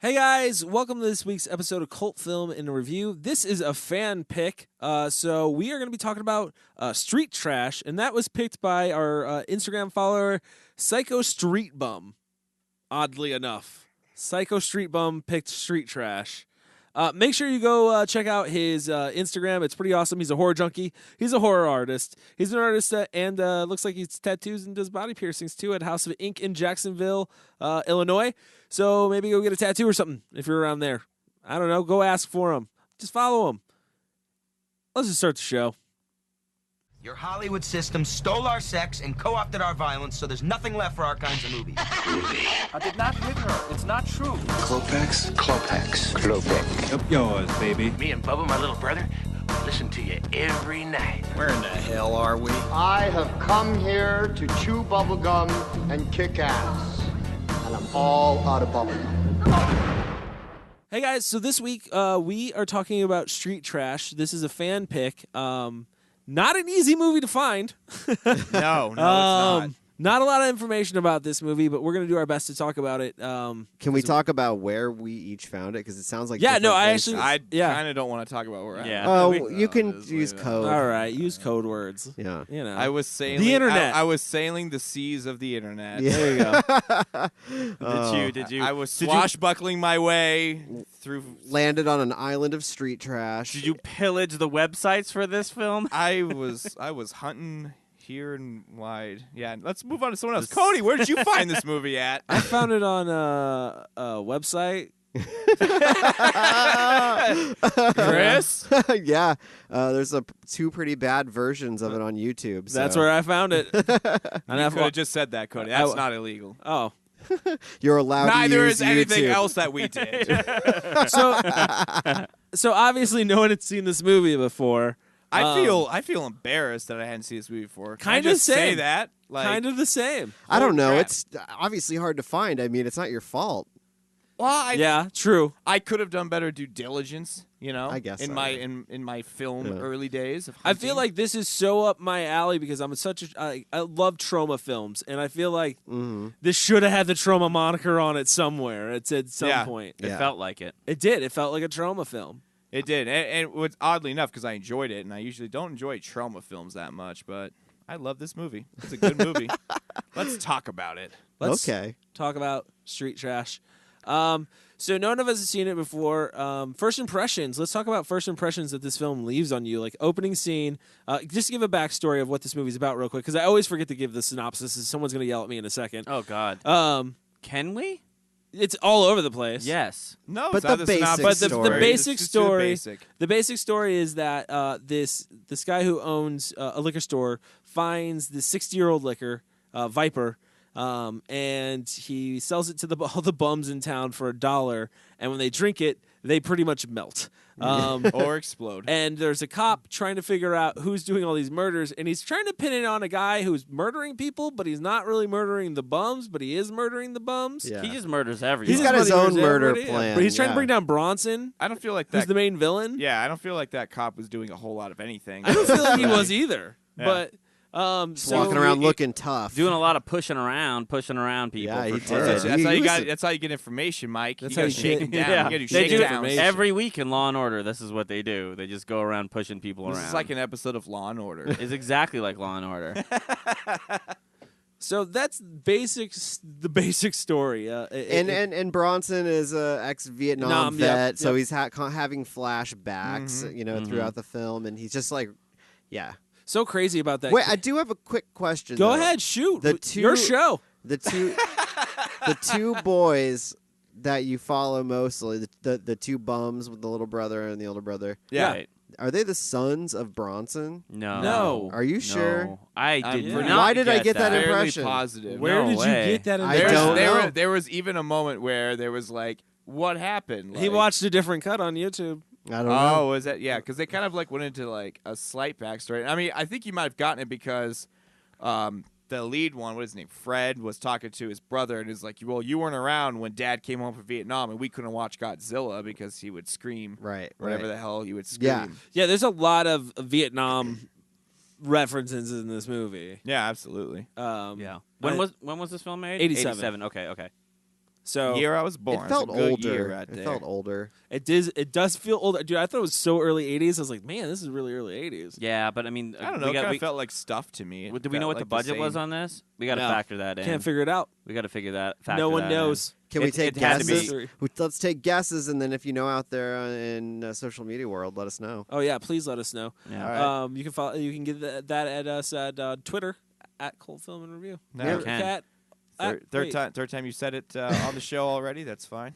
Hey guys, welcome to this week's episode of Cult Film in Review. This is a fan pick, so we are going to be talking about Street Trash, and that was picked by our Instagram follower, Psycho Street Bum. Oddly enough, Psycho Street Bum picked Street Trash. Make sure you go check out his Instagram. It's pretty awesome. He's a horror junkie. He's a horror artist. He's an artist and looks like he's tattoos and does body piercings too at House of Ink in Jacksonville, Illinois. So maybe go get a tattoo or something if you're around there. I don't know. Go ask for him. Just follow him. Let's just start the show. Your Hollywood system stole our sex and co-opted our violence, so there's nothing left for our kinds of movies. I did not hit her. It's not true. Klopex? Klopex. Klopek. Up yours, baby. Me and Bubba, my little brother, listen to you every night. Where in the hell are we? I have come here to chew bubblegum and kick ass. And I'm all out of bubblegum. Hey guys, so this week we are talking about Street Trash. This is a fan pick. Not an easy movie to find. No, it's not. Not a lot of information about this movie, but we're going to do our best to talk about it. Can we talk about where we each found it? Because it sounds like Yeah, no, different I places. actually- I kind of don't want to talk about where I am. Oh, We- you can just use leave it. code. All right, use code words. Yeah. You know, I was sailing The internet. I was sailing the seas of the internet. Yeah. there you go. Did you? I was swashbuckling my way through. Landed on an island of street trash. Did you pillage the websites for this film? I was hunting here and wide. Yeah, let's move on to someone else. Cody, where did you find this movie at? I found it on a website. Chris? Yeah. There's two pretty bad versions of it on YouTube. So. That's where I found it. And You I've could have just said that, Cody. That's I- not illegal. oh, You're allowed Neither to use is anything YouTube. else that we did. so obviously no one had seen this movie before. I feel embarrassed that I hadn't seen this movie before. Can I Kinda just say same. that? Like, Kind of the same. I don't know. crap. It's obviously hard to find. I mean, it's not your fault. well, Yeah, true. I could have done better due diligence, you know. I guess in so, my yeah. in my film Yeah. early days of I feel hunting. like this is so up my alley because I'm I love trauma films, and I feel like this should have had the trauma moniker on it somewhere. At some Yeah. point. It Yeah. felt like it. It did. It felt like a trauma film. It did, and it was oddly enough because I enjoyed it, and I usually don't enjoy trauma films that much, but I love this movie. It's a good movie. Let's talk about it. Let's Okay. talk about Street Trash. So none of us have seen it before. First impressions. Let's talk about first impressions that this film leaves on you. Like opening scene. Just give a backstory of what this movie's about real quick, because I always forget to give the synopsis. And someone's going to yell at me in a second. Oh God. Can we? It's all over the place. Yes. No, But it's not the synopsis. basic But the story. basic It's just story, basic. the basic story is that this guy who owns a liquor store finds this 60-year-old liquor, Viper, and he sells it to all the bums in town for $1. And when they drink it, they pretty much melt. or explode. And there's a cop trying to figure out who's doing all these murders, and he's trying to pin it on a guy who's murdering people, but he's not really murdering the bums, but he is murdering the bums. Yeah. He just murders everyone. He's got his murders own murder everybody, yeah. plan, But he's trying to yeah. bring down Bronson, I don't feel like who's that. the main villain. Yeah, I don't feel like that cop was doing a whole lot of anything. I don't feel like he was either. Yeah. But so Walking around looking tough. doing a lot of pushing around people. Yeah, he for sure. did. That's how you He got. was- That's how you get information, Mike. That's you how gotta you shake get- them down. Yeah. You gotta do They do shakedowns. every week in Law and Order. This is what they do. They just go around pushing people This around. is like an episode of Law and Order. It's exactly like Law and Order. So that's the basic story. And Bronson is a ex-Vietnam Nam, vet, yep, so yep. he's having flashbacks, throughout the film, and he's just like, yeah. so crazy about that. Wait, I do have a quick question. Go though. ahead, shoot. The Your two- show. The two boys that you follow mostly, the two bums with the little brother and the older brother, Yeah. Right. are they the sons of Bronson? No. Are you sure? No. I did I'm not. Why did I get that Fairly impression? positive. Where No did way. you get that? I impression? don't know. There was even a moment where there was like, what happened? He Like- watched a different cut on YouTube. I don't Oh, know. was that? Yeah, because they kind of like went into like a slight backstory. I mean, I think you might have gotten it because the lead one, what is his name, Fred, was talking to his brother and is like, well, you weren't around when Dad came home from Vietnam and we couldn't watch Godzilla because he would scream. Right, Whatever right. the hell he would scream. Yeah. Yeah, there's a lot of Vietnam references in this movie. Yeah, absolutely. Yeah. When was this film made? 87. Okay. So Year I was born. It felt It's a good older. year right It there. felt older. it does feel older, dude. I thought it was so early '80s. I was like, man, this is really early '80s. Yeah, but I mean, I don't know. We it got, kind we, of felt like stuff to me. It do we know felt what the like budget was same- on this? We got to No. factor that in. Can't figure it out. We got to figure that. Factor No one that knows. Can we It- take it had to be- guesses? Let's take guesses, and then if you know out there in social media world, let us know. Oh yeah, please let us know. In. Yeah. All right. You can follow. You can get that at us at Twitter at Cult Film and Review. No, Or you can. Cat. Third time you said it on the show already. That's fine.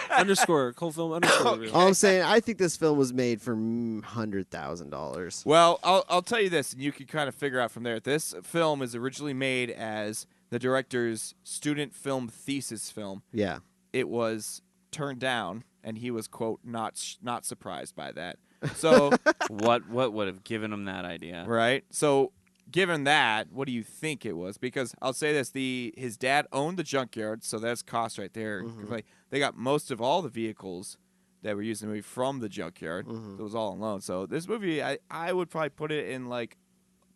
Underscore Cult Film underscore Review. All I'm saying, I think this film was made for $100,000. Well, I'll tell you this, and you can kind of figure out from there. This film is originally made as the director's student film thesis film. Yeah. It was turned down, and he was quote not surprised by that. So What would have given him that idea? right. So given that, what do you think it was? Because I'll say this: his dad owned the junkyard, so that's cost right there. Like, they got most of all the vehicles that were used in the movie from the junkyard. It was all on loan. So this movie, I would probably put it in like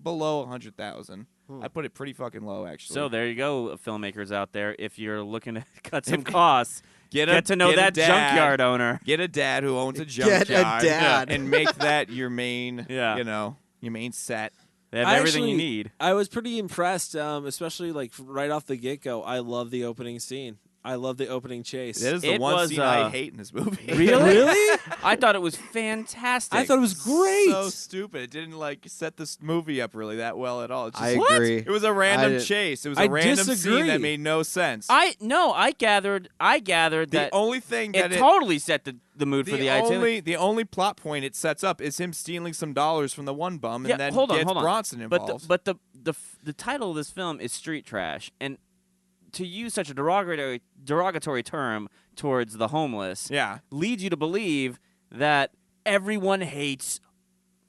below 100,000. I put it pretty fucking low, actually. So there you go, filmmakers out there. If you're looking to cut some costs, Get to know a that dad. junkyard owner. Get a dad who owns a Get junkyard. a dad. And make that your main, Yeah. your main set. They have I everything you actually- need. I was pretty impressed, especially like right off the get go. I love the opening scene. I love the opening chase. That is the It one was, scene I uh, hate in this movie. Really? I thought it was fantastic. I thought it was great. So stupid. It didn't like set this movie up really that well at all. It's just, I What? agree. It was a random didn't- chase. It was I a random disagree. scene that made no sense. I gathered the that only thing that it totally set the mood for the itinerary. the only plot point it sets up is him stealing some dollars from the one bum and Yeah, then hold on, gets hold on. Bronson involved. But the title of this film is Street Trash, and to use such a derogatory term towards the homeless yeah. leads you to believe that everyone hates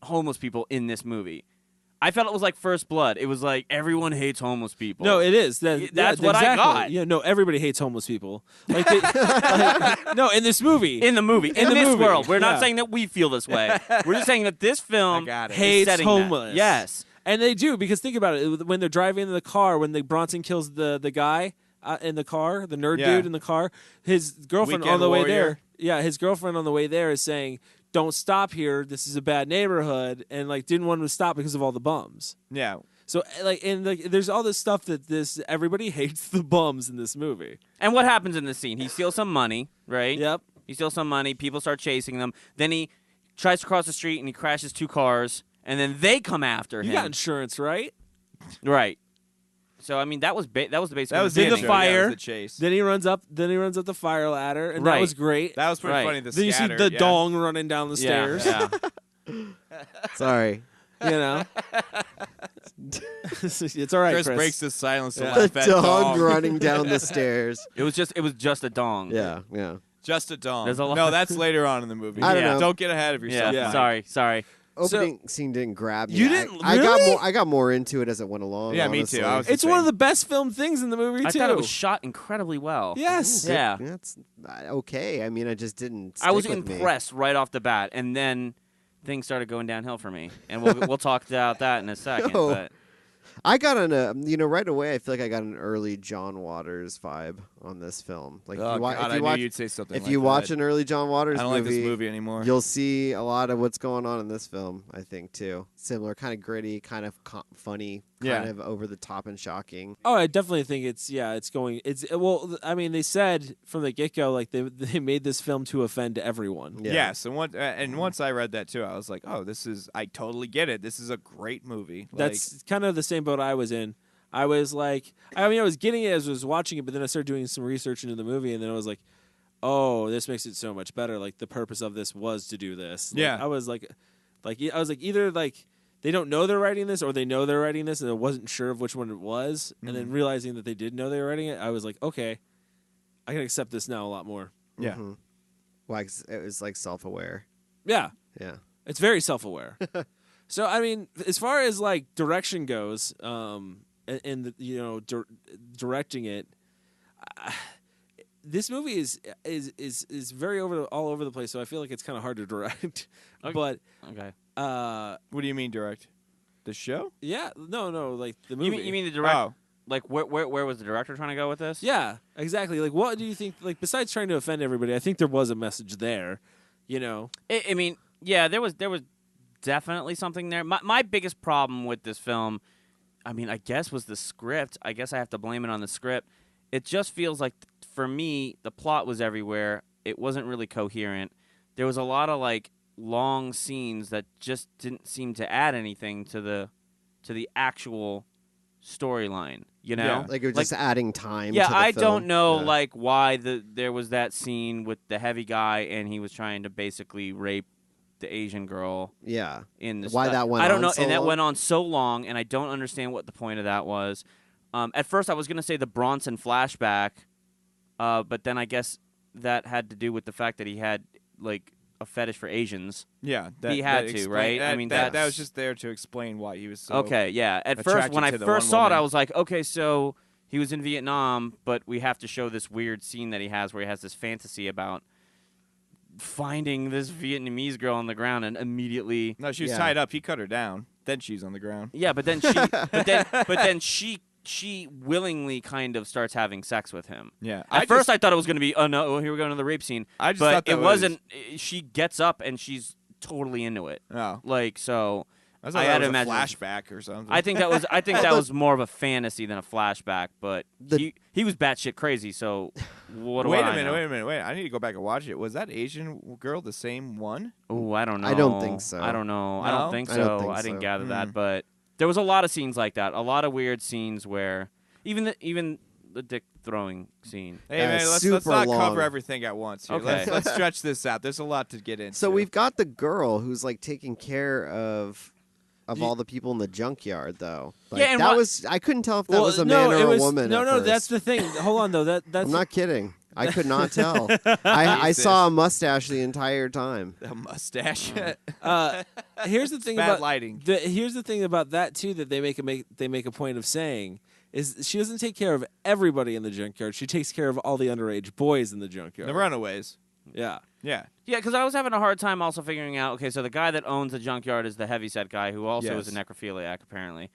homeless people in this movie. I felt it was like First Blood. It was like everyone hates homeless people. No, it is. That's yeah, what I exactly. got. Yeah, no, everybody hates homeless people. Like, no, in this movie, in the movie, in the this movie, world. We're yeah. not saying that we feel this way. We're just saying that this film I got it. is hates setting that. homeless. Yes. And they do, because think about it. When they're driving in the car, when Bronson kills the guy in the car, the nerd Yeah. dude in the car, his girlfriend Weekend on the way warrior. there. Yeah, his girlfriend on the way there is saying, "Don't stop here. This is a bad neighborhood," and like didn't want him to stop because of all the bums. Yeah. So there's all this stuff that everybody hates the bums in this movie. And what happens in this scene? He steals some money, right? Yep. He steals some money. People start chasing them. Then he tries to cross the street and he crashes two cars. And then they come after You him. got insurance, right? Right. So I mean, that was the basic. That was beginning. the intro. Yeah, it was fire. the chase. Then he runs up the fire ladder, and that Right. was great. That was pretty Right. funny. The Then you see scatter, the yeah. dong running down the Yeah, stairs. yeah. Sorry. You know, it's all right. Chris Chris breaks the silence to Yeah. The laugh at dog dong. running down the stairs. It was just a dong. Yeah, yeah. Just a dong. There's a lot- No, that's later on in the movie. I don't know. Don't get ahead of yourself. Yeah. Mike. Sorry. Opening scene didn't grab me. You didn't- I got really? more. I got more into it as it went along. Yeah, me honestly. too. I was It's one of the best filmed things in the movie I too. thought it was shot incredibly well. Yes. Yeah. That's okay. I mean, I just didn't. I was stick with me. impressed right off the bat, and then things started going downhill for me, and we'll talk about that in a second. No. But I got right away. I feel like I got an early John Waters vibe on this film. Like, Oh, if you, God, if I you knew watch, you'd say something if like you that. watch an early John Waters I don't like this movie anymore. you'll see a lot of what's going on in this film. I think too. Similar, kind of gritty, kind of funny, kind Yeah. of over the top and shocking. Oh, I definitely think it's going. It's well. I mean, they said from the get go, like they made this film to offend everyone. Yeah. Yes, and once I read that too, I was like, oh, I totally get it. This is a great movie. That's kind of the same boat I was in. I was like, I mean, I was getting it as I was watching it, but then I started doing some research into the movie, and then I was like, oh, this makes it so much better. Like the purpose of this was to do this. Like, Yeah. I was like either like they don't know they're writing this, or they know they're writing this, and I wasn't sure of which one it was, and then realizing that they did know they were writing it, I was like, okay, I can accept this now a lot more. Yeah. Mhm. Like it was like self-aware. Yeah. Yeah. It's very self-aware. So I mean, as far as like direction goes, and the, directing it, this movie is very all over the place. So I feel like it's kind of hard to direct. Okay. But okay. What do you mean direct? The show? yeah, no, like the movie. You mean the direct? Oh. like where was the director trying to go with this? Yeah, exactly. Like, what do you think? Like, besides trying to offend everybody, I think there was a message there. You know, I mean, yeah, there was definitely something there. My biggest problem with this film, I mean, I guess was the script. I guess I have to blame it on the script. It just feels like, for me, the plot was everywhere. It wasn't really coherent. There was a lot of like long scenes that just didn't seem to add anything to the actual storyline. You know, Yeah. Like, it was just adding time. yeah, to the I film. don't know Yeah. like why there was that scene with the heavy guy and he was trying to basically rape the Asian girl Yeah. in the Why that went I don't on know, so and that long? went on so long, and I don't understand what the point of that was. At first, I was gonna say the Bronson flashback, but then I guess that had to do with the fact that he had like a fetish for Asians. Yeah, He had to, right? I mean, that that's- was just there to explain why he was so. Okay, yeah. At first, attracted when I to the first one saw it, I woman. was like, okay, so he was in Vietnam, but we have to show this weird scene that he has where he has this fantasy about finding this Vietnamese girl on the ground and immediately. No, she was Yeah. tied up. He cut her down. Then she's on the ground. Yeah, but then she willingly kind of starts having sex with him. Yeah. At first, I thought it was going to be, oh no, here we go to the rape scene. I just but thought that it was- wasn't. She gets up and she's totally into it. Oh, Like so. I I thought had that to was a imagine- flashback or something. I think that was more of a fantasy than a flashback. But The- he was batshit crazy. So what do Wait I a minute, know? wait a minute, wait. I need to go back and watch it. Was that Asian girl the same one? Oh, I don't know. I don't think so. I don't know. I No? don't think so. I don't think I didn't so. gather that, but there was a lot of scenes like that. A lot of weird scenes where even the dick throwing scene. Hey Yeah, man, let's super not long. cover everything at once here. Okay. Let's stretch this out. There's a lot to get into. So we've got the girl who's like taking care of all the people in the junkyard, though. Like, Yeah, and that what- was I couldn't tell if that well, was a no, man it or was, a woman. No, at no, first. that's the thing. Hold on, though. That's I'm not kidding. I could not tell. I Jesus. saw a mustache the entire time. a mustache. Here's the thing Bad about lighting. Here's the thing about that too that they make a point of saying is she doesn't take care of everybody in the junkyard. She takes care of all the underage boys in the junkyard. The Runaways. Yeah. Yeah. Yeah, because I was having a hard time also figuring out. Okay, so the guy that owns the junkyard is the heavyset guy who also is a Yes. necrophiliac apparently.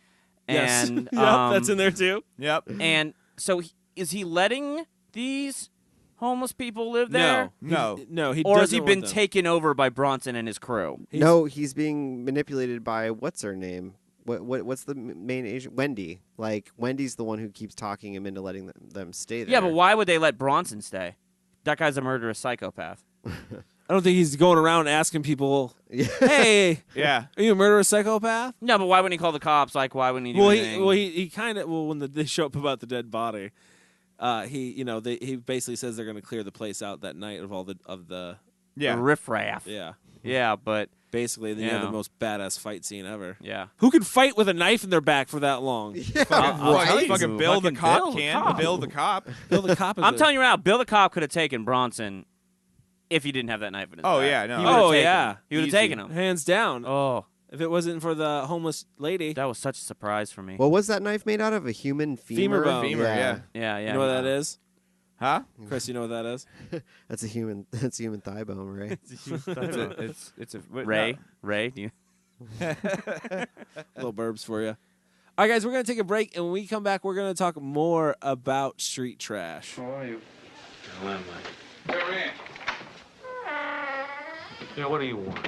Yes. And Yep, that's in there too. Yep. And so is he letting these homeless people live there? No. No, he Or has he doesn't been want them. taken over by Bronson and his crew? No, he's being manipulated by what's her name? What's the main Asian? Wendy. Like Wendy's the one who keeps talking him into letting them stay there. Yeah, but why would they let Bronson stay? That guy's a murderous psychopath. I don't think he's going around asking people, Yeah. "Hey, Yeah. are you a murderous psychopath?" No, but why wouldn't he call the cops? Like, why wouldn't he do Well, anything? he kind of when they show up about the dead body, he basically says they're going to clear the place out that night of all the Yeah. riffraff. yeah. Yeah, but Basically, you have Yeah. the most badass fight scene ever. yeah. Who can fight with a knife in their back for that long? I'll tell you. Fucking Bill the Fucking cop Bill the can. cop. Bill the cop. Bill the cop. Is I'm telling you right now, Bill the cop could have taken Bronson if he didn't have that knife in his Oh, back. yeah, no. He would've Oh, taken yeah. him. He would have Easy. taken him. hands down. Oh, If it wasn't for the homeless lady, that was such a surprise for me. What was that knife made out of? A human femur? Femur bone. Femur, yeah. yeah, yeah. you know what that is? Huh? Chris, you know what that is? That's a human. That's a human thigh bone, right? It's a what- Ray, do you? Little burbs for you. All right, guys, we're going to take a break, and when we come back, we're going to talk more about street trash. How are you? How am I? You're in. Yeah, what do you want?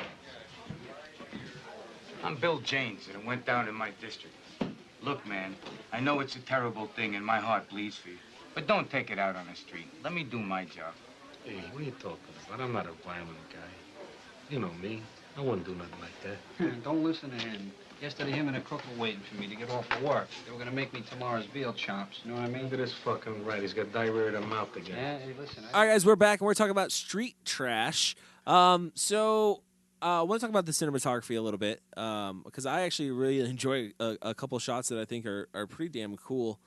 I'm Bill James, and it went down in my district. Look, man, I know it's a terrible thing, and my heart bleeds for you. But don't take it out on the street. Let me do my job. Hey, what are you talking about? I'm not a violent guy. You know me. I wouldn't do nothing like that. Don't listen to him. Yesterday, him and a crook were waiting for me to get off of work. They were gonna make me tomorrow's veal chops. You know what I mean? Look at this fucking right. He's got diarrhea in the mouth again. Yeah, hey, listen. All right, guys, we're back, and we're talking about street trash. I want to talk about the cinematography a little bit because I actually really enjoy a couple shots that I think are pretty damn cool.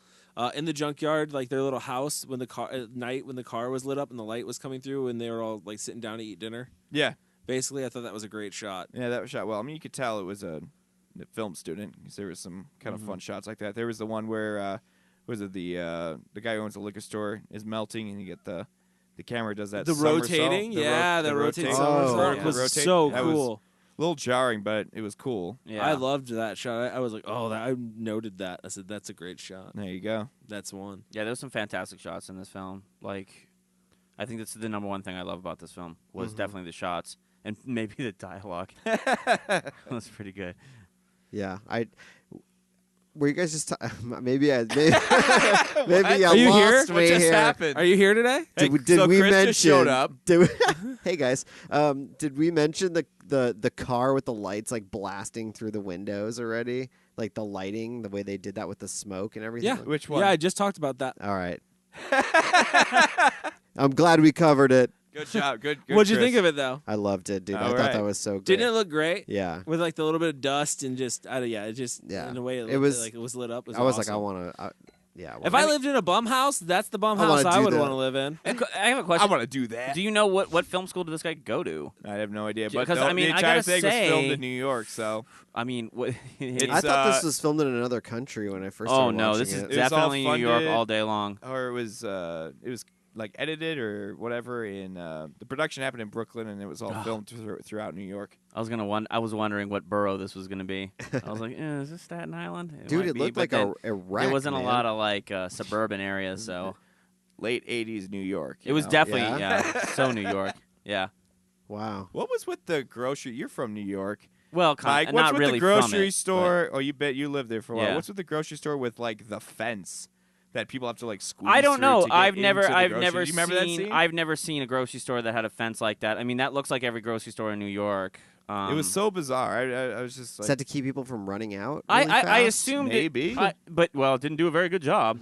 In the junkyard, like their little house, when the car at night when the car was lit up and the light was coming through, and they were all like sitting down to eat dinner. Yeah. Basically, I thought that was a great shot. Yeah, that was shot well. I mean, you could tell it was a film student because there was some kind of fun shots like that. There was the one where the guy who owns the liquor store is melting, and you get the camera does that The somersault. rotating, The the rotating Oh, somersault yeah. was Rotate. so That was- cool. little jarring, but it was cool. Yeah. I loved that shot. I was like, oh, I noted that. I said, that's a great shot. There you go. That's one. Yeah, there's some fantastic shots in this film. Like, I think that's the number one thing I love about this film was definitely the shots and maybe the dialogue. That's pretty good. Yeah, were you guys just maybe I maybe I Are you here? lost What me just here. happened? Are you here today? Did, Hey, did so we Chris mention? just showed up. Did we, hey guys, did we mention the car with the lights like blasting through the windows already? Like the lighting, the way they did that with the smoke and everything. Yeah. Which one? Yeah, I just talked about that. All right. I'm glad we covered it. Good job. Good. What'd you think of it, though? I loved it, dude. I All thought right. that was so good. Didn't it look great? Yeah. With like the little bit of dust and just, it just, Yeah. in a way, It was- like it was lit up. It I was like, awesome. I want to. Yeah. If I lived in a bum house, that's the bum I wanna house I do would that. want to live in. I have a I question. want to do that. Do you know what film school did this guy go to? I have no idea. But Because, the, I mean, the I entire gotta thing was filmed say- in New York, so I mean, what? It's, I thought this uh, was filmed in another country when I first oh started no, watching this is it. It was all definitely New York funded- all day long. or it was like edited or whatever. In the production happened in Brooklyn, and it was all filmed throughout New York. I was wondering what borough this was going to be. I was like, is this Staten Island? Dude, might it be, looked but like then a wreck. There wasn't man. a lot of like suburban areas, so Late '80s New York. it was know? definitely Yeah? so New York. Yeah. Wow. What was with the grocery? You're from New York. Well, Mike, what's not with really the grocery from it, store? Oh, you bet you lived there for a while. Yeah. What's with the grocery store with like the fence that people have to like squeeze? I don't through know. to get I've into never the I've grocery- never Do you remember seen that scene? I've never seen a grocery store that had a fence like that. I mean, that looks like every grocery store in New York. It was so bizarre. I was just Is like, that to keep people from running out? I really I fast? assumed maybe. but well, it didn't do a very good job.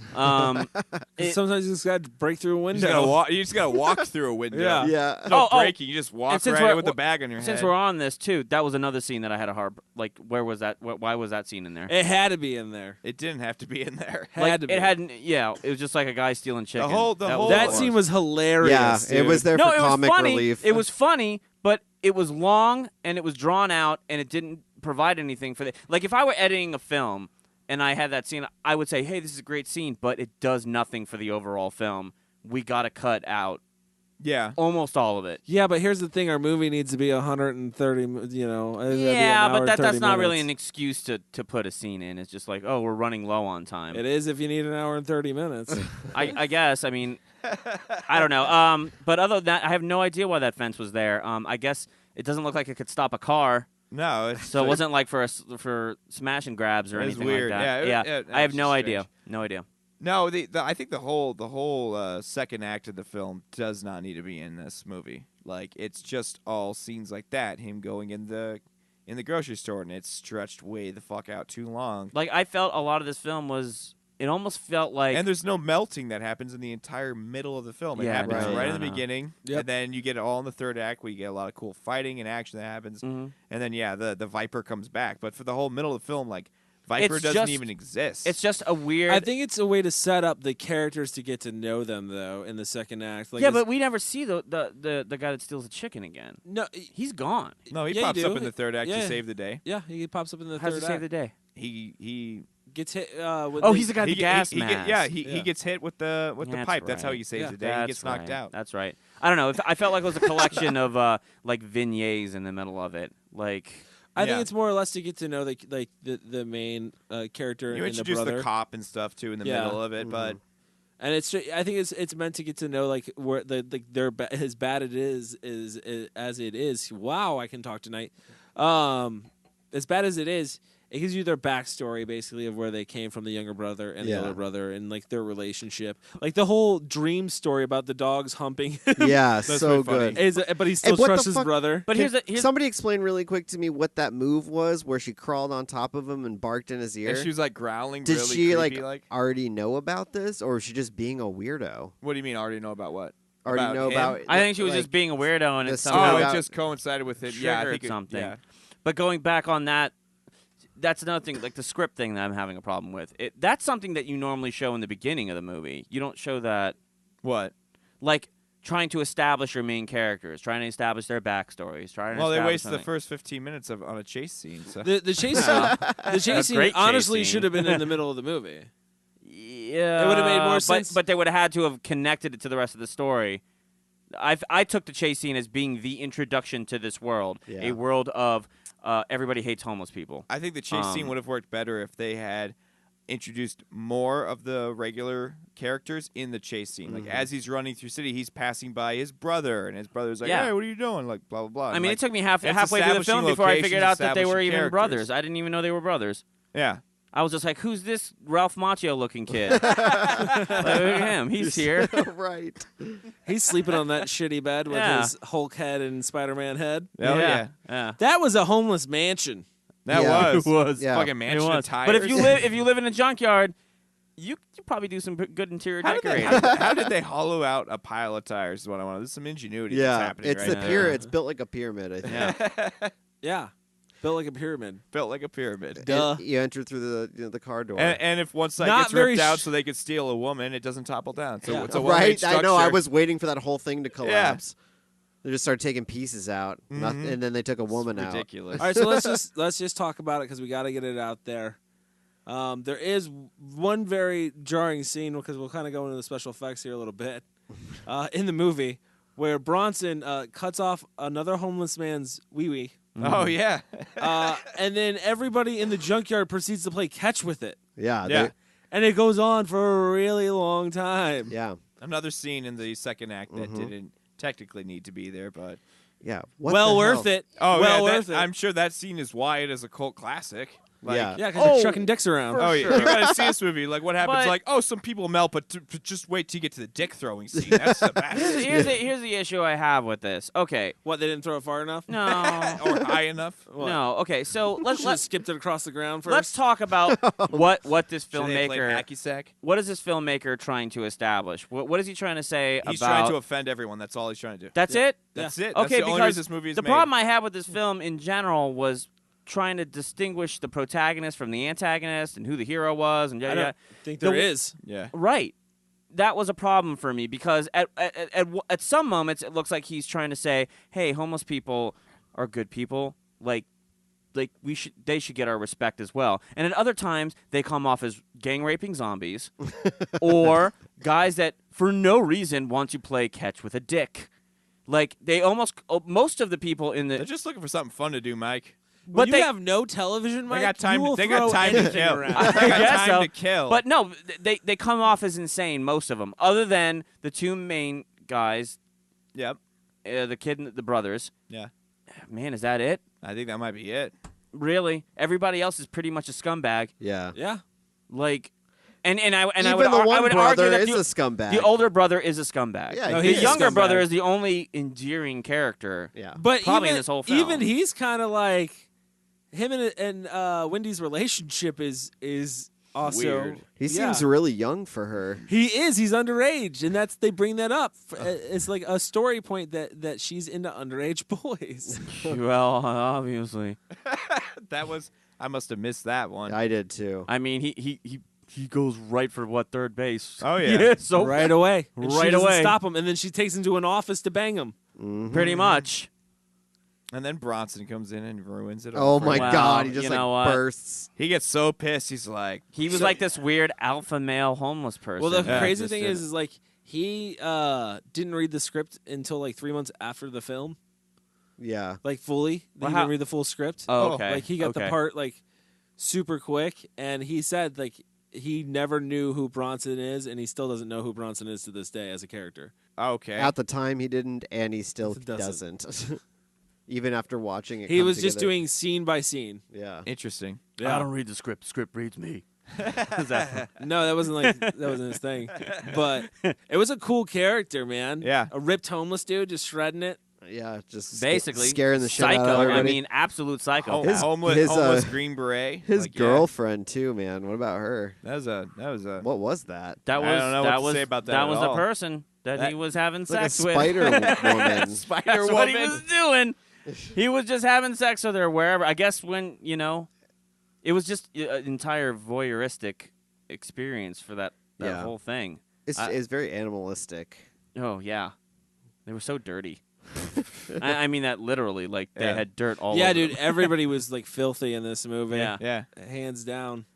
It- Sometimes you just got to break through a you window. just gotta walk through a window. Yeah. Yeah. No Oh, breaking. You just walk and since right we're- in with the bag on your Since head. we're on this too, that was another scene that I had a hard. Like, where was that? Why was that scene in there? It had to be in there. It didn't have to be in there. Had Like, to be. it hadn't. Yeah, it was just like a guy stealing chicken. whole- That was- scene was hilarious. Yeah, it was there no, for it was comic funny. relief. It was funny, but it was long and it was drawn out, and it didn't provide anything for the. Like, if I were editing a film and I had that scene, I would say, "Hey, this is a great scene," but it does nothing for the overall film. We got to cut out Yeah. almost all of it. Yeah, but here's the thing: our movie needs to be 130. You know. it'd be an Yeah, hour but and that's 30 not really an minutes. excuse to put a scene in. It's just like, oh, we're running low on time. It is if you need an hour and 30 minutes. I guess. I mean, I don't know. But other than that, I have no idea why that fence was there. I guess it doesn't look like it could stop a car, No. It's so it wasn't like for for smash and grabs or It was anything weird. like that. Yeah, it I have was no just idea. strange. No idea. No, I think the whole second act of the film does not need to be in this movie. Like it's just all scenes like that, him going in the grocery store, and it's stretched way the fuck out too long. Like I felt a lot of this film was. It almost felt like. And there's no melting that happens in the entire middle of the film. It Yeah, happens no, right no, in the no. beginning, Yep. and then you get it all in the third act where you get a lot of cool fighting and action that happens, Mhm. and then the Viper comes back. But for the whole middle of the film, like Viper It's doesn't just- even exist. It's just a weird. I think it's a way to set up the characters to get to know them, though, in the second act. Like yeah, it's- but we never see the guy that steals the chicken again. no, He's gone. no, he yeah, you pops up do. in the third act Yeah. to save the day. yeah, he pops up in the How's third he save act. the day? He Gets hit. With Oh, he's the guy with he the get- gas he mask. get- yeah, he Yeah. gets hit with the That's pipe. That's how right. he saves Yeah. the day. He That's gets knocked right. out. That's right. I don't know. I felt like it was a collection of like vignettes in the middle of it. Like I think Yeah. it's more or less to get to know the main character You and the introduce brother. the cop and stuff too in the Yeah. middle of it, but And I think it's meant to get to know like where their as bad it is as it is. Wow, I can talk tonight. As bad as it is, it gives you their backstory basically of where they came from, the younger brother and Yeah. the older brother, and like their relationship, like the whole dream story about the dogs humping. Yeah, That's so pretty funny. good. But he still what the trusts his fuck- brother. But Can here's somebody explain really quick to me what that move was, where she crawled on top of him and barked in his ear. and she was like growling. Did really she creepy, like already know about this, or was she just being a weirdo? What do you mean? Already know about what? Already About know him? about? I think she was like, just being a weirdo and the it story Oh, somehow it about- just coincided with it. Yeah, I triggered think something. Yeah. But going back on that, that's another thing, like the script thing that I'm having a problem with. That's something that you normally show in the beginning of the movie. You don't show that, What? like trying to establish your main characters, trying to establish their backstories, trying to Well, they establish wasted the something. first 15 minutes on a chase scene. So. The chase scene, the chase That's scene great chase honestly scene. should have been in the middle of the movie. Yeah, It would've made more sense. But they would have had to have connected it to the rest of the story. I took the chase scene as being the introduction to this world, Yeah. a world of everybody hates homeless people. I think the chase scene would have worked better if they had introduced more of the regular characters in the chase scene. Like as he's running through city, he's passing by his brother, and his brother's like, Yeah. "Hey, what are you doing?" Like blah blah blah. I And, mean, like, it took me it's halfway through the film establishing before I figured out locations, that they were establishing even characters. brothers. I didn't even know they were brothers. Yeah. I was just like, who's this Ralph Macchio looking kid? Like, look at him. He's here. Right. He's sleeping on that shitty bed with Yeah. his Hulk head and Spider-Man head. Oh yeah. Yeah. That was a homeless mansion. That Yeah. was. It was. Yeah. Fucking It mansion of was. tires. But if you live in a junkyard, you probably do some good interior How did, they, decorating. how did they hollow out a pile of tires? Is what I want. There's some ingenuity that's Yeah, happening it's right the now. pyramid. It's built like a pyramid. I think. Yeah. Yeah. Built like a pyramid. Built like a pyramid. Duh. And you enter through the car door. And if one side Not gets ripped very out so they could steal a woman, it doesn't topple down. So Yeah. it's a one-way right? I know. I structure. was waiting for that whole thing to collapse. They just started taking pieces out, and then they took a woman out. ridiculous. All right, so let's just talk about it because we got to get it out there. There is one very jarring scene because we'll kind of go into the special effects here a little bit in the movie where Bronson cuts off another homeless man's wee-wee. Oh yeah. And then everybody in the junkyard proceeds to play catch with it. Yeah. Yeah. And it goes on for a really long time. Yeah. Another scene in the second act that didn't technically need to be there, but Yeah. What well the worth hell? it. oh well yeah, worth it. I'm sure that scene is why it is a cult classic. Like, Yeah. Yeah, because they're chucking dicks around. Oh yeah, you gotta see this movie. Like what happens? But- like some people melt, but just wait till you get to the dick throwing scene. That's the best. Here's the issue I have with this. Okay. What, they didn't throw it far enough? No. or high enough. No. Okay. So Let's let's skipped it across the ground 1st let's talk about what this Should they have played filmmaker hacky sack? what is this filmmaker trying to establish? What is he trying to say He's about? trying to offend everyone. That's all he's trying to do. That's it. That's it. Okay, That's the only because reason this movie is the made. problem I had with this film in general was trying to distinguish the protagonist from the antagonist and who the hero was and I yada don't yada. think The there w- is. Yeah. Right. That was a problem for me because at some moments it looks like he's trying to say, "Hey, homeless people are good people. Like they should get our respect as well." And at other times they come off as gang raping zombies or guys that for no reason want to play catch with a dick. Like they most of the people in They're the just looking for something fun to do, Mike. But they you have no television, Mike. They got time. You will They got throw time to anything kill. around. They got guess time so. to kill. But no, they come off as insane, most of them, other than the two main guys, yep. the kid and the brothers. Yeah. Man, is that it? I think that might be it. Really? Everybody else is pretty much a scumbag. Yeah. Yeah. Like, and I Even would the one I would brother argue that is a scumbag. the older brother is a scumbag. Yeah, No, the he's a younger brother scumbag. is the only endearing character. Yeah. But Probably even, in this whole film. even he's kind of like him and Wendy's relationship is also Weird. He yeah. seems really young for her. He is. He's underage, and they bring that up. It's like a story point that she's into underage boys. Well, obviously. That was. I must have missed that one. I did too. I mean, he goes right for third base. Oh, yeah. so right away. And she Right doesn't away. Stop him, and then she takes him to an office to bang him. pretty much. And then Bronson comes in and ruins it. Oh all for my him. Well, God! He just you know what? bursts. He gets so pissed. He's like, He was So- like this weird alpha male homeless person. Well, the Yeah. crazy Just thing did- is like he didn't read the script until like 3 months after the film, Yeah. like fully. He Well, didn't how- read the full script. Oh, okay. Like he got the Okay. part like super quick, and he said like he never knew who Bronson is, and he still doesn't know who Bronson is to this day as a character. okay. At the time, he didn't, and he still Doesn't. doesn't. Even after watching it, He come was just together. doing scene by scene. Yeah. Interesting. I don't read the script. The script reads me. No, that wasn't like that wasn't his thing. But it was a cool character, man. Yeah. A ripped homeless dude just shredding it. Yeah, just Basically, scaring the shit psycho. out of everybody. I mean, absolute psycho. His- homeless, his, homeless Green Beret. his Like, yeah. girlfriend too, man. What about her? That was a. What was that? that was I don't know that what to was say about that at was all. the person that he was having Like a sex with. spider woman. Spider That's woman. what he was doing. He was just having sex with her wherever. I guess when it was just an entire voyeuristic experience for that Yeah. whole thing. It's very animalistic. Oh yeah, they were so dirty. I mean that literally. Like they Yeah. had dirt all Yeah, over dude. them. Everybody was like filthy in this movie. Yeah. Yeah. Hands down.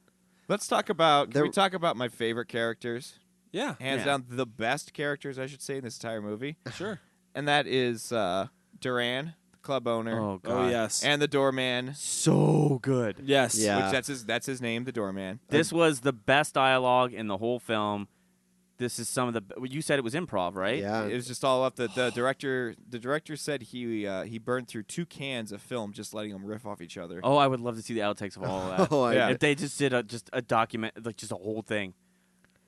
Let's talk about. Can There- we talk about my favorite characters? Yeah. Hands Yeah. down, the best characters I should say in this entire movie, Sure. and that is Duran, club owner. Oh god. Oh yes. And the doorman. So good. Yes. Yeah. Which that's his name, the doorman. This was the best dialogue in the whole film. This is some of the. You said it was improv, right? Yeah. It was just all up. The director. The director said he burned through 2 cans of film just letting them riff off each other. Oh, I would love to see the outtakes of all of that. Oh, Yeah. If they just did a document, like just a whole thing.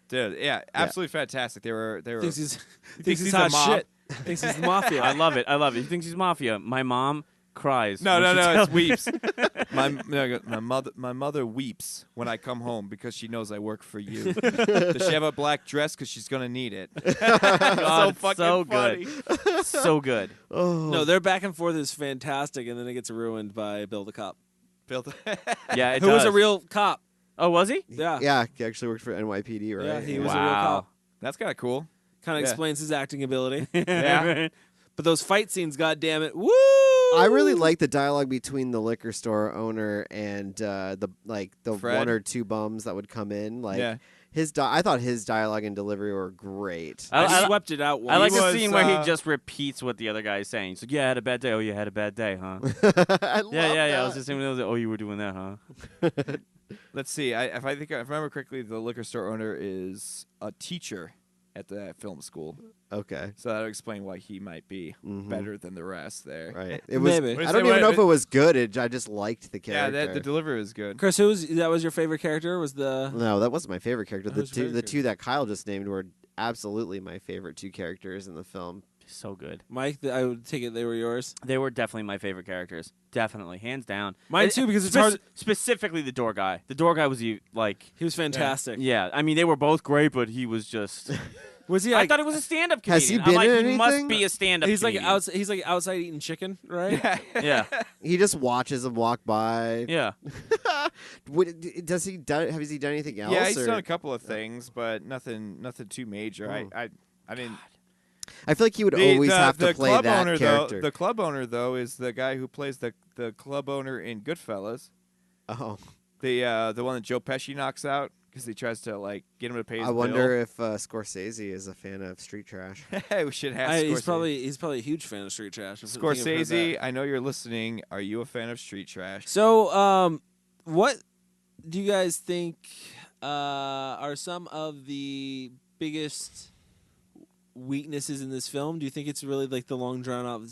Dude, yeah, absolutely fantastic. They were. Thinks he's thinks he's hot the mob. shit. Thinks he's the mafia. I love it. I love it. He thinks he's mafia. My mom cries. No, when no, she no. tells It's me- weeps. My mother weeps when I come home because she knows I work for you. Does she have a black dress? Because she's gonna need it. God, it's fucking so funny. good. So good. Oh. No, their back and forth is fantastic, and then it gets ruined by Bill the cop, Built. Yeah, it who was does. a real cop. Oh, was he? Yeah. Yeah, he actually worked for NYPD, right? Yeah, he was a real Wow. cop. That's kind of cool. Kind of Yeah. explains his acting ability. Yeah. But those fight scenes, God damn it, woo! I really like the dialogue between the liquor store owner and the Fred? 1 or 2 bums that would come in. Like Yeah. I thought his dialogue and delivery were great. I swept it out. I like once. the was, scene where he uh, just repeats what the other guy is saying. He's like, "Yeah, I had a bad day. Oh, you had a bad day, huh? I love yeah. I that. was just saying, oh, you were doing that, huh? Let's see. If I remember correctly, the liquor store owner is a teacher at the film school, Okay. so that'll explain why he might be Mhm. better than the rest there. Right. It was. Maybe. I don't even know if it was good. I just liked the Yeah, character. the delivery was good. Chris, that was your favorite character? Was the No, that wasn't my favorite character. Who's your favorite 2 that Kyle just named were absolutely my favorite 2 characters in the film. So good. Mike? I would take it they were yours. They were definitely my favorite characters. Definitely, hands down. Mine too, because it's hard. Specifically, the door guy. The door guy was like. He was fantastic. Yeah, I mean they were both great, but he was just. Was he? I Like, thought it was a stand-up comedian. Has he I'm been like, in he must anything? be a stand-up. he's like comedian. He's like outside eating chicken, right? Yeah, He just watches them walk by. yeah. Has he done anything else? Yeah, he's or- done a couple of things, but nothing too major. Oh. I didn't. I feel like he would always have to play club that owner, character. The club owner, though, is the guy who plays the club owner in Goodfellas. Oh, The one that Joe Pesci knocks out because he tries to like get him to pay his I wonder if Scorsese is a fan of Street Trash. bill. We should have Scorsese. He's probably a huge fan of Street Trash. I think I've heard Scorsese, that. I know you're listening. Are you a fan of Street Trash? So, what do you guys think are some of the biggest weaknesses in this film? Do you think it's really like the long drawn out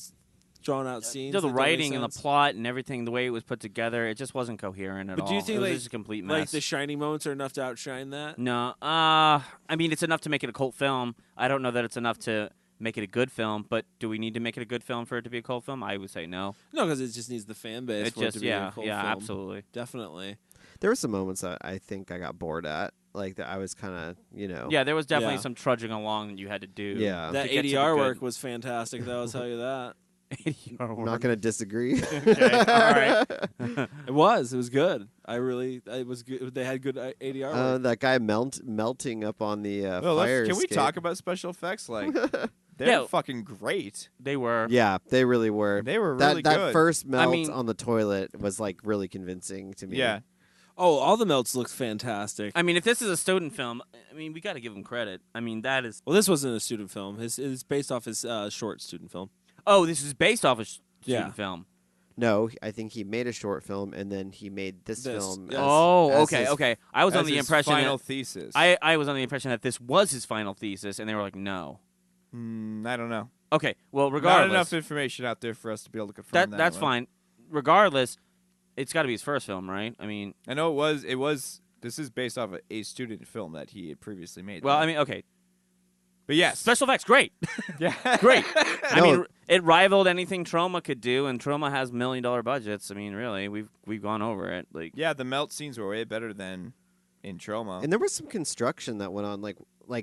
scenes? The that don't make writing and the sense? plot and everything, the way it was put together, it just wasn't coherent at But all. do you think it was like just a complete like mess? the shining moments are enough to outshine that? No, I mean it's enough to make it a cult film. I don't know that it's enough to make it a good film, but do we need to make it a good film for it to be a cult film? I would say no. No, because it just needs the fan base It for it just to be a cult film. absolutely. Definitely. There were some moments that I think I got bored at, like that I was kind of, Yeah, there was definitely Yeah. some trudging along that you had to do. Yeah. That to get to the ADR good- work was fantastic, though. I'll tell you that. ADR I'm work. not going to disagree. Okay, all right. It was. It was good. It was good. They had good ADR work. That guy melting up on the Well, fire can we escape. talk about special effects? Like, they're Yeah. fucking great. They were. Yeah, they really were. They were that really that good. first melt mean- on the toilet was like really convincing to me. Yeah. Oh, all the melts looked fantastic. I mean, if this is a student film, I mean, we got to give him credit. I mean, that is. Well, this wasn't a student film. It's based off his short student film. Oh, this is based off a student Yeah. film. No, I think he made a short film and then he made this This, film. yes. Oh, as okay, his- okay. I was on As the his impression final that thesis. I was on the impression that this was his final thesis, and they were like, no. I don't know. Okay, well, Not regardless, enough information out there for us to be able to confirm that. that's one. fine. Regardless, it's got to be his first film, right? I mean, I know it was. This is based off of a student film that he had previously made. well, though. I mean, okay, but yes, special effects, great, yeah, great. I No. mean, it rivaled anything Troma could do, and Troma has $1 million budgets. I mean, really, we've gone over it. Like, yeah. The melt scenes were way better than in Troma. And there was some construction that went on, like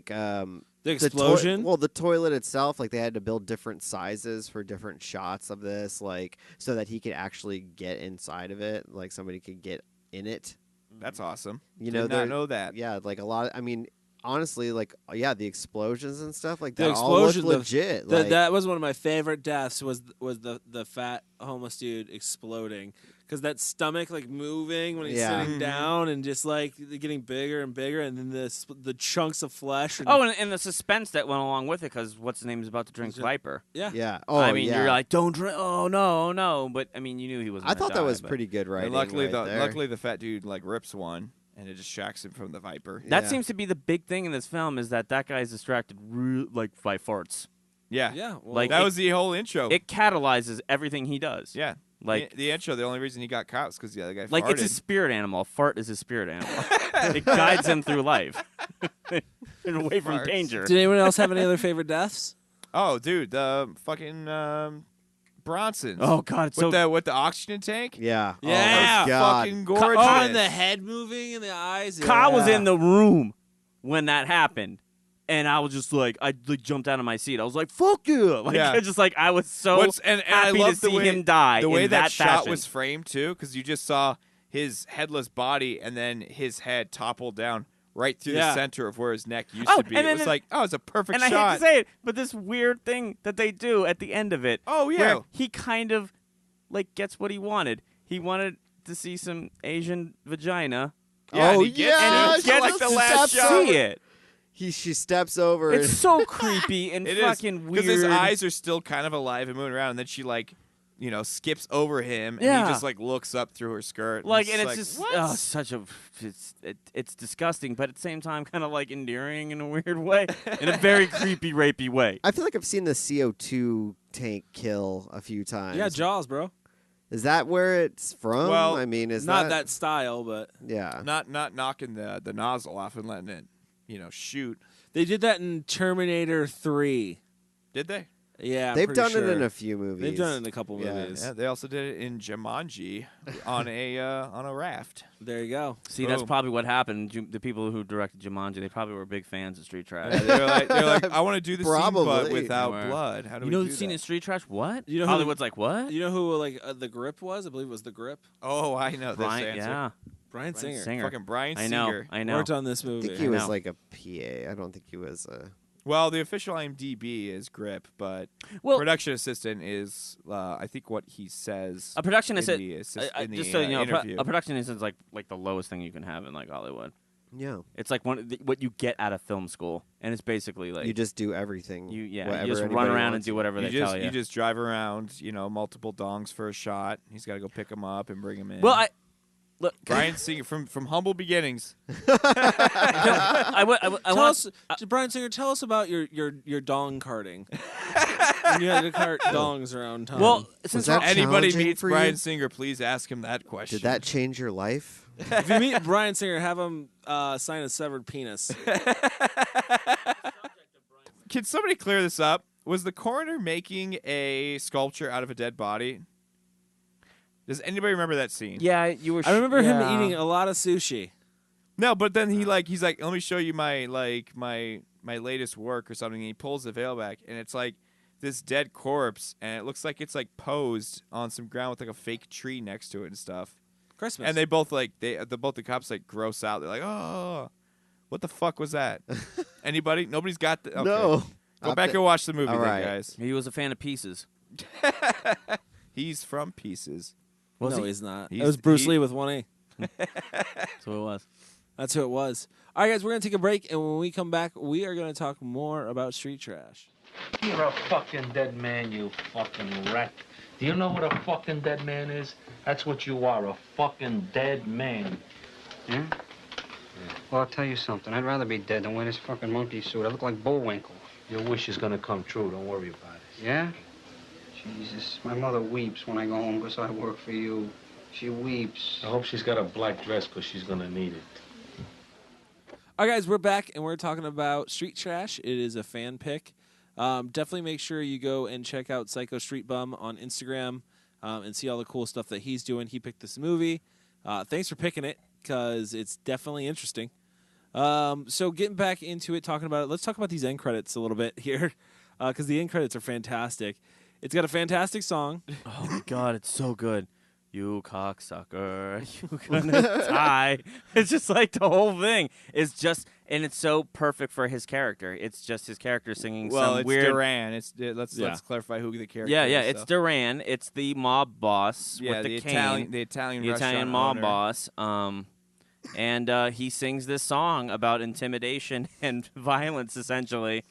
The the explosion. well, the toilet itself, like they had to build different sizes for different shots of this, like so that he could actually get inside of it, like somebody could get in it. That's awesome. You Did know, not there- know that. Yeah, like a lot. I mean, honestly, like, yeah, the explosions and stuff like The that all looked explosion, legit. That was one of my favorite deaths. Was the fat homeless dude exploding because that stomach like moving when he's sitting down and just like getting bigger and bigger, and then the chunks of flesh. And, and the suspense that went along with it because what's his name is about to drink Viper. Yeah. Oh, I mean, yeah. you're like, don't drink. Oh no, but I mean, you knew he was. I thought that was but... pretty good writing. And luckily, right luckily the fat dude like rips one. And it distracts him from the Viper. That seems to be the big thing in this film is that guy is distracted like by farts. Yeah. Yeah. Well, Like that was the whole intro. It catalyzes everything he does. Yeah. Like the intro, the only reason he got caught was because the other guy like farted. it's his spirit animal. A fart is his spirit animal. It guides him through life and away from Farts. danger. Did anyone else have any other favorite deaths? Oh, dude, the fucking Bronson's. Oh God, it's so with the oxygen tank. Yeah. Yeah. Oh, my God. Fucking gorgeous. Oh, and the head moving and the eyes. Kyle was Yeah. in the room when that happened. And I was just like, I like, jumped out of my seat. I was like, "Fuck you!" Like, Yeah. just like I was so and I happy love to see the way, him die. The way in that shot fashion. was framed too, because you just saw his headless body and then his head toppled down right through the center of where his neck used to be. and It then was like, oh, it's a perfect and shot. I hate to say it, but this weird thing that they do at the end of it. Oh, yeah. where he kind of like gets what he wanted. He wanted to see some Asian vagina. Yeah, Oh, and he gets yeah, it. she Gets like the lets last steps shot. See it. She steps over. It's so creepy and It is fucking weird. because his eyes are still kind of alive and moving around, and then she like, skips over him, and Yeah. he just like looks up through her skirt. like, and and it's like, just what? such a it's disgusting, but at the same time, kind of like endearing in a weird way, in a very creepy, rapey way. I feel like I've seen the CO2 tank kill a few times. Yeah, Jaws, bro. Is that where it's from? Well, I mean, is Not that style, but Yeah. not knocking the nozzle off and letting it, shoot. they did that in Terminator 3. Did they? Yeah, I'm They've pretty done sure. it in a few movies. They've done it in a couple Yeah. movies. Yeah, they also did it in Jumanji on a raft. There you go. See, that's Boom. probably what happened. The people who directed Jumanji, they probably were big fans of Street Trash. They're like, I want to do the scene, but Probably. without They were. blood. How do You we know do the scene that? in Street Trash? What? You know who- Hollywood's like, what? You know who like the Grip was? I believe it was the Grip. Oh, I know this Brian, answer. yeah. Brian Singer. Singer. Fucking Brian I know. Singer. I know. Worked on this I movie. think he I was know. like a PA. I don't think he was a. Well, the official IMDb is Grip, but Well- production assistant is, I think, what he says. A production in assistant. the in Just the, so you know, interview. a production assistant is like the lowest thing you can have in like Hollywood. Yeah. It's like what you get out of film school, and it's basically like You just do everything. you whatever just run anybody around and wants do you. whatever they tell you. You just drive around, multiple dongs for a shot. He's got to go pick them up and bring them in. Well, I look. Brian Singer from humble beginnings. I want. Tell us, Brian Singer. Tell us about your dong carting. When you had to cart dongs around town. Well, since that Anybody challenging meets for Brian you? Singer, please ask him that question. Did that change your life? if you meet Brian Singer, have him sign a severed penis. Can somebody clear this up? Was the coroner making a sculpture out of a dead body? Does anybody remember that scene? yeah, you were. I remember him yeah. eating a lot of sushi. No, but then he's like, let me show you my latest work or something. And he pulls the veil back, and it's like this dead corpse, and it looks like it's like posed on some ground with like a fake tree next to it and stuff. Christmas. And they both both the cops like gross out. They're like, oh, what the fuck was that? Anybody? Nobody's got the. Okay. No. Go back and watch the movie, All then, right. guys. He was a fan of Pieces. He's from Pieces. Was no, he? he's not. He's- It was Bruce he- Lee with one A. That's what it was. That's who it was. All right, guys, we're going to take a break, and when we come back, we are going to talk more about Street Trash. You're a fucking dead man, you fucking rat. Do you know what a fucking dead man is? That's what you are, a fucking dead man. Yeah? Well, I'll tell you something. I'd rather be dead than wear this fucking monkey suit. I look like Bullwinkle. Your wish is gonna come true. Don't worry about it. Yeah? Jesus, my mother weeps when I go home because I work for you. She weeps. I hope she's got a black dress because she's gonna need it. All right, guys, we're back, and we're talking about Street Trash. It is a fan pick. Definitely make sure you go and check out Psycho Street Bum on Instagram and see all the cool stuff that he's doing. He picked this movie. Thanks for picking it, because it's definitely interesting. So getting back into it, talking about it, let's talk about these end credits a little bit here, because the end credits are fantastic. It's got a fantastic song. Oh my God, it's so good. You cocksucker, you gonna die. It's just like the whole thing is just, and it's so perfect for his character. It's just his character singing Well, some it's weird. Duran. Let's clarify who the character Yeah, is. yeah, it's Duran. It's the mob boss Yeah, with the cane, Italian the Italian restaurant mob owner. boss. And he sings this song about intimidation and violence, essentially,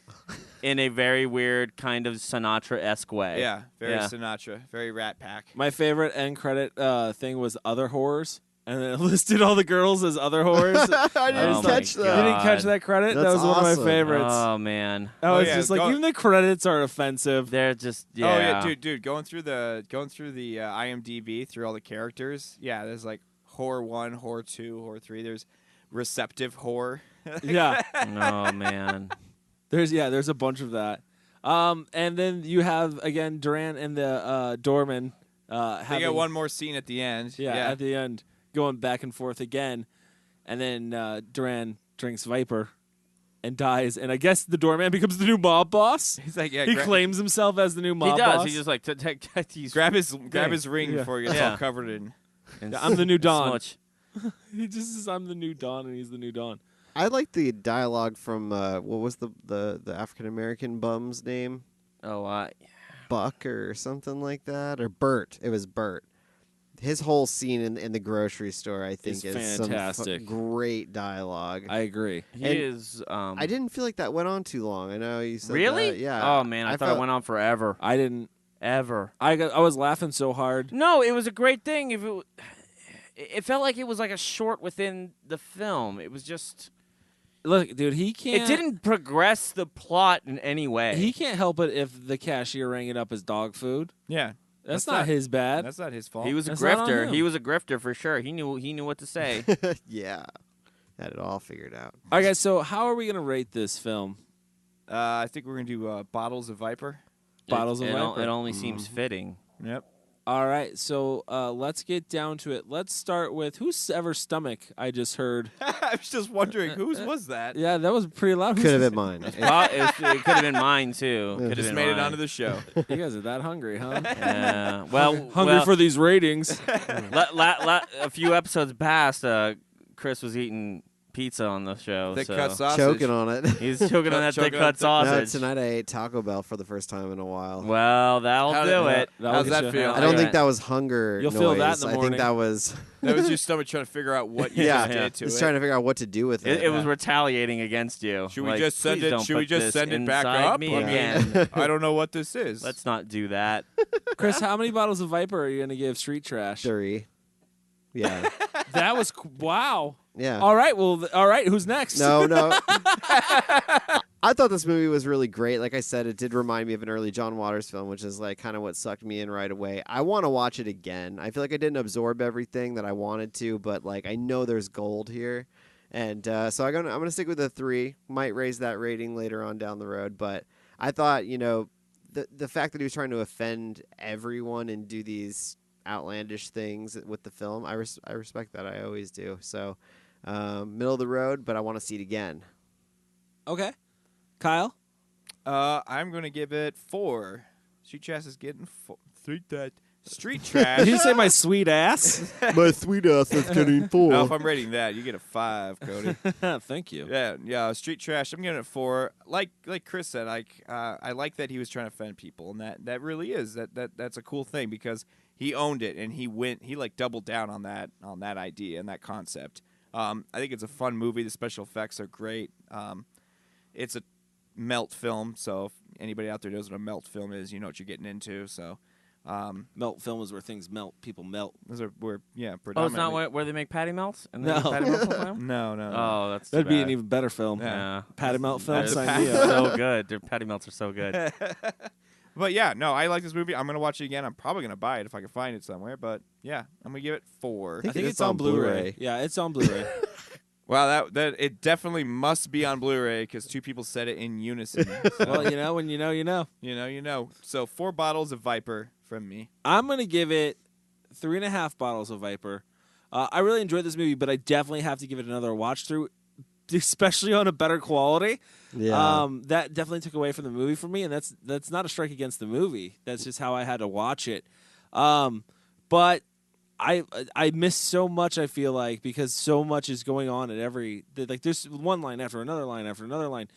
in a very weird kind of Sinatra-esque way. Yeah, very Sinatra, very Rat Pack. My favorite end credit thing was other whores, and then it listed all the girls as other whores. I didn't Oh catch my that. You didn't catch that credit? That's that was one of awesome. my favorites. Oh man, I was yeah, just like, even the credits are offensive. they're just Oh yeah, dude, going through the IMDb through all the characters. Yeah, there's like whore 1, whore 2, whore 3. There's receptive whore. Yeah, Oh man. there's a bunch of that. And then you have again Duran and the doorman. They Having, got one more scene at the end. Yeah, at the end, going back and forth again, and then Duran drinks Viper and dies, and I guess the doorman becomes the new mob boss. He's like, yeah, He claims himself as the new mob He does. boss. He just like he's grab his ring Yeah. before he gets Yeah. all covered in. and I'm the new Don. smudge. He just says, I'm the new Don, and he's the new Don. I like the dialogue from what was the African American bum's name? Oh, Buck or something like that, or Bert. It was Bert. His whole scene in the grocery store, I think, Is is fantastic. some great dialogue. I agree. he And is. I didn't feel like that went on too long. I know you said Really? that. Yeah. Oh man, I thought felt- it went on forever. I didn't. Ever. I was laughing so hard. No, it was a great thing. It felt like it was like a short within the film. It was just. Look, dude, he can't. It didn't progress the plot in any way. He can't help it if the cashier rang it up as dog food. Yeah, That's not his bad. That's not his fault. He was a That's not on grifter. him. He was a grifter for sure. He knew what to say. yeah. Had it all figured out. All right, guys. So how are we gonna rate this film? I think we're gonna do Bottles of Viper. Bottles of it Viper. only seems fitting. Yep. All right, so let's get down to it. Let's start with whose ever stomach I just heard. I was just wondering whose was that. Yeah, that was pretty loud. Could have been mine. It could have been mine too. Could have Just been made it mine. onto the show. You guys are that hungry, huh? Yeah. Well, Hungry for these ratings. a few episodes past, Chris was eating pizza on the show. Thick so cut sausage. Choking on it. He's choking on that thick Choking on cut thick- No, sausage. tonight I ate Taco Bell for the first time in a while. Well, that'll How do did- it. How's that feel? I don't think Alright. that was hunger. You'll feel that in noise. the I think morning. that was That was your stomach trying to figure out what you yeah. just did to It's it. trying to figure out what to do with it. It was retaliating against you. Should we Like, just send please it? don't Should we put just this send it back inside up? me I mean, again. I don't know what this is. Let's not do that. Chris, how many bottles of Viper are you gonna give Street Trash? 3. Yeah. That was wow. Yeah. All right, well, all right. Who's next? No. I thought this movie was really great. Like I said, it did remind me of an early John Waters film, which is like kind of what sucked me in right away. I want to watch it again. I feel like I didn't absorb everything that I wanted to, but like I know there's gold here. And so I'm gonna stick with a 3. Might raise that rating later on down the road, but I thought, the fact that he was trying to offend everyone and do these outlandish things with the film, I respect that. I always do. So middle of the road, but I want to see it again. Okay. Kyle. I'm going to give it 4. Street Trash is getting 4. Street Trash. Did you say my sweet ass? My sweet ass is getting 4. Now, if I'm rating that, you get a 5, Cody. Thank you. Yeah. Street Trash. I'm giving it 4. Like Chris said, I like that he was trying to offend people, and that really is that's a cool thing because he owned it and he like doubled down on that idea and that concept. I think it's a fun movie. The special effects are great. It's a melt film, so if anybody out there knows what a melt film is, you know what you're getting into. So. Melt film is where things melt. People melt. Those are Oh, it's predominantly. not where they make patty melts? And No. they make patty melts all the time? No. Oh, that's too That'd be bad. an even better film. Yeah. Patty melt film. That's Sign me up. so good. Their patty melts are so good. But yeah, no, I like this movie. I'm gonna watch it again. I'm probably gonna buy it if I can find it somewhere. But yeah, I'm gonna give it 4. I think it's on Blu-ray. Yeah, it's on Blu-ray. Wow, that it definitely must be on Blu-ray because 2 people said it in unison. So, Well, when you know, you know. you know. So 4 bottles of Viper from me. I'm gonna give it 3.5 bottles of Viper. I really enjoyed this movie, but I definitely have to give it another watch through, especially on a better quality. Yeah. That definitely took away from the movie for me, and that's not a strike against the movie. That's just how I had to watch it. But I miss so much. I feel like because so much is going on at every there's one line after another line after another line.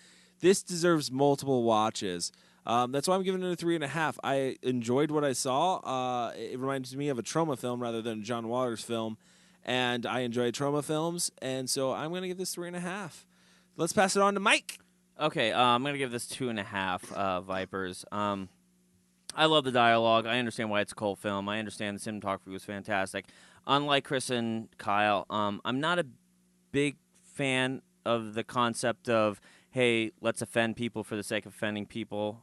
This deserves multiple watches. That's why I'm giving it a 3.5. I enjoyed what I saw. It reminds me of a Troma film rather than a John Waters film, and I enjoy Troma films, and so I'm gonna give this 3.5. Let's pass it on to Mike. Okay, I'm going to give this 2.5 Vipers. I love the dialogue. I understand why it's a cult film. I understand the cinematography was fantastic. Unlike Chris and Kyle, I'm not a big fan of the concept of, hey, let's offend people for the sake of offending people.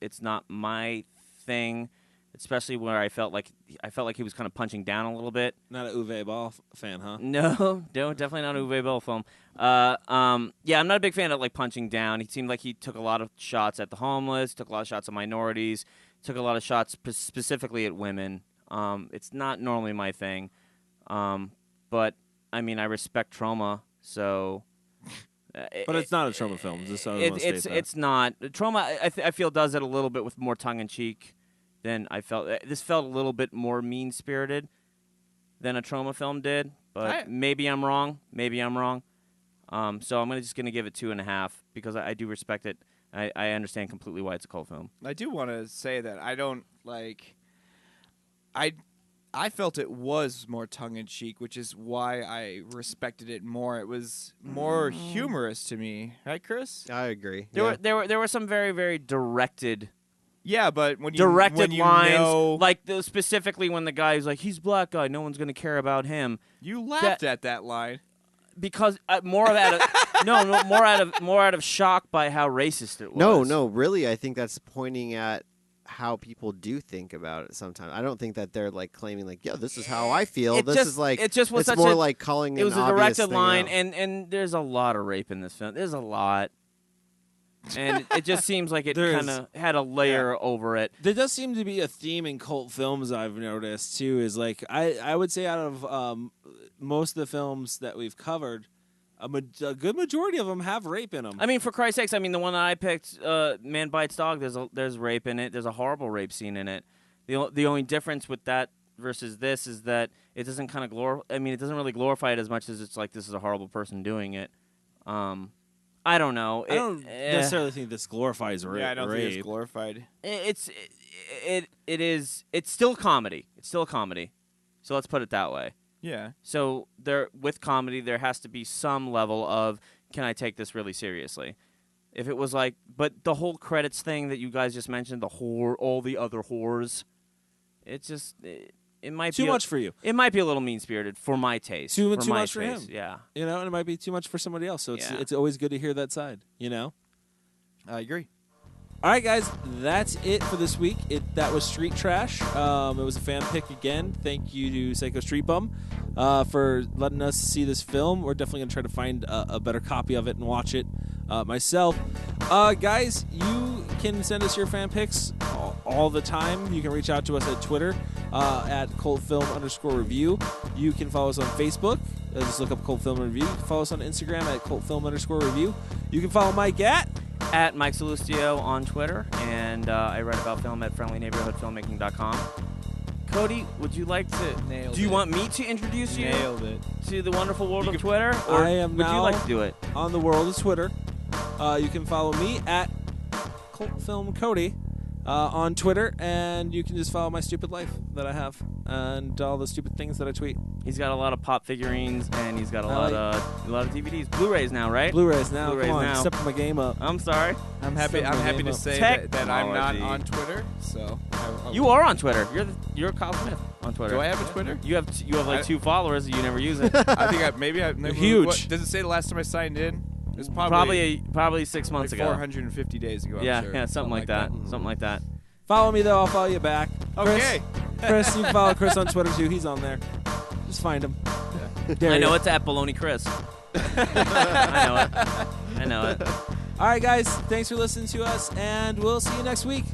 It's not my thing, especially where I felt like he was kind of punching down a little bit. Not an Uwe Ball fan, huh? No, definitely not an Uwe Boll film. Yeah, I'm not a big fan of like punching down. He seemed like he took a lot of shots at the homeless, took a lot of shots at minorities, took a lot of shots specifically at women. It's not normally my thing, but I mean, I respect Troma, so. But it's not a Troma film. It's not Troma. I feel does it a little bit with more tongue in cheek than I felt. This felt a little bit more mean spirited than a Troma film did. But maybe I'm wrong. So I'm just gonna give it 2.5 because I do respect it. I understand completely why it's a cult film. I do want to say that I don't like. I felt it was more tongue-in-cheek, which is why I respected it more. It was more humorous to me, right, Chris? I agree. There were some very, very directed. Yeah, but when directed you lines, know, like specifically when the guy who's like, he's a black guy, no one's gonna care about him. You laughed at that line because more out of shock by how racist it was. No, really, I think that's pointing at how people do think about it sometimes. I don't think that they're like claiming like, yeah, this is how I feel. It's more like calling it was an a obvious directed thing line, out. and there's a lot of rape in this film. There's a lot. And it just seems like it kind of had a layer over it. There does seem to be a theme in cult films I've noticed, too, is like, I would say out of most of the films that we've covered, a good majority of them have rape in them. I mean, for Christ's sakes, I mean, the one that I picked, Man Bites Dog, there's rape in it. There's a horrible rape scene in it. The only difference with that versus this is that it doesn't kind of it doesn't really glorify it as much as it's like this is a horrible person doing it. I don't know. I don't necessarily think this glorifies rape. Yeah, I don't think it's glorified. It's still comedy. It's still a comedy. So let's put it that way. Yeah. So with comedy, there has to be some level of, can I take this really seriously? If it was like, but the whole credits thing that you guys just mentioned, the whore, all the other whores, it might be too much for you. It might be a little mean-spirited for my taste. Too much for him. Yeah. You know, and it might be too much for somebody else. So it's always good to hear that side, you know? I agree. All right, guys, that's it for this week. That was Street Trash. It was a fan pick again. Thank you to Psycho Street Bum for letting us see this film. We're definitely going to try to find a better copy of it and watch it myself. Guys, you can send us your fan picks all the time. You can reach out to us at Twitter at cultfilm_review. You can follow us on Facebook. Just look up Cult Film Review. You can follow us on Instagram at cultfilm_review. You can follow Mike at Mike Salustio on Twitter, and I write about film at friendlyneighborhoodfilmmaking.com. Cody, would you like to? Do you want me to introduce you to the wonderful world of Twitter, or would you like to do it on the world of Twitter? You can follow me at CultFilmCody on Twitter, and you can just follow my stupid life that I have and all the stupid things that I tweet. He's got a lot of pop figurines, and he's got a lot of DVDs, Blu-rays now, right? Blu-rays now. Come on, stepping my game up. I'm sorry. I'm happy to say that I'm not on Twitter. So you are on Twitter. You're Kyle Smith on Twitter. Do I have a Twitter? You have like 2 followers. You never use it. I think I've never. Huge. What, does it say the last time I signed in? It was probably 6 months ago. 450 days ago. Yeah, I'm sure. yeah, something like that. Something like that. Follow me though. I'll follow you back. Okay. Chris, you can follow Chris on Twitter too. He's on there. Just find him. I know it's at Baloney Chris. I know it. All right, guys. Thanks for listening to us, and we'll see you next week.